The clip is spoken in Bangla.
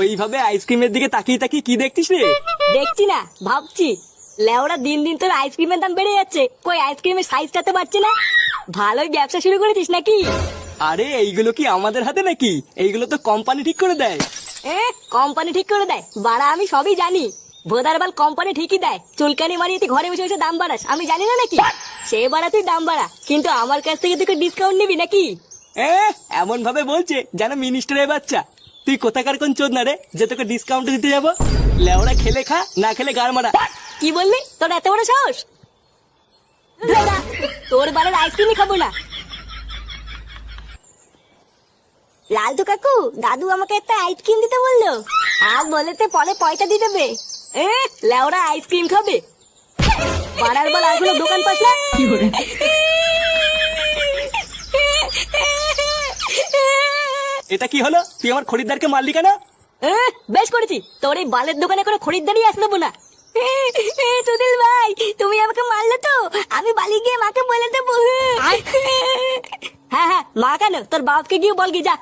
ওইভাবে আইসক্রিমের দিকে তাকিয়ে তাকিয়ে কি দেখছিস রে? দেখছি না, ভাবছি। লেওরা দিন দিন তোর আইসক্রিমের দাম বেড়ে যাচ্ছে, কই আইসক্রিমের সাইজটাতে পারছে না। ভালোই ব্যবসা শুরু করেছিস নাকি? আরে এইগুলো কি আমাদের হাতে নাকি? এইগুলো তো কোম্পানি ঠিক করে দেয়। কোম্পানি ঠিক করে দেয়? বাড়া আমি সবই জানি। ভোদারবাল কোম্পানি ঠিকই দেয়। চুলকানি মারিয়ে তুই ঘরে বসে বসে দাম বাড়াস, আমি জানি না নাকি? সে বাড়া তুই দাম বাড়া, কিন্তু আমার কাছ থেকে তুই ডিসকাউন্ট নিবি নাকি? এমন ভাবে বলছে যেন মিনিস্টারের বাচ্চা। তুই কোথাকার কোন চোদ না রে যে তোকে ডিসকাউন্ট দিতে যাবো? লেওড়া খেলে খা, না খেলে গাড় মারা। কি বললি? তোর এত বড় সাহস? দাদা, তোর বাড়ির আইসক্রিমই খাবো না। লালটু কাকু, দাদু আমাকে একটা আইসক্রিম দিতে বললো। আর বলেতে পরে পয়সা দিয়ে দেবে। লেওরা আইসক্রিম খাবে? পাড়ার বল আর কোনো দোকান পাস না? এটা কি হলো? তুই আমার খরিদ্দারকে মারলি কেন? বেশ করেছি, তোর এই বালের দোকানে কোনো খরিদ্দারই আসতে দেবো না। সুনীল ভাই, তুমি আমাকে মারলে তো, আমি বালি গিয়ে মাকে বলে দেবো। হ্যাঁ হ্যাঁ, মা কেন, তোর বাপকে গিয়ে বল গিয়ে যা।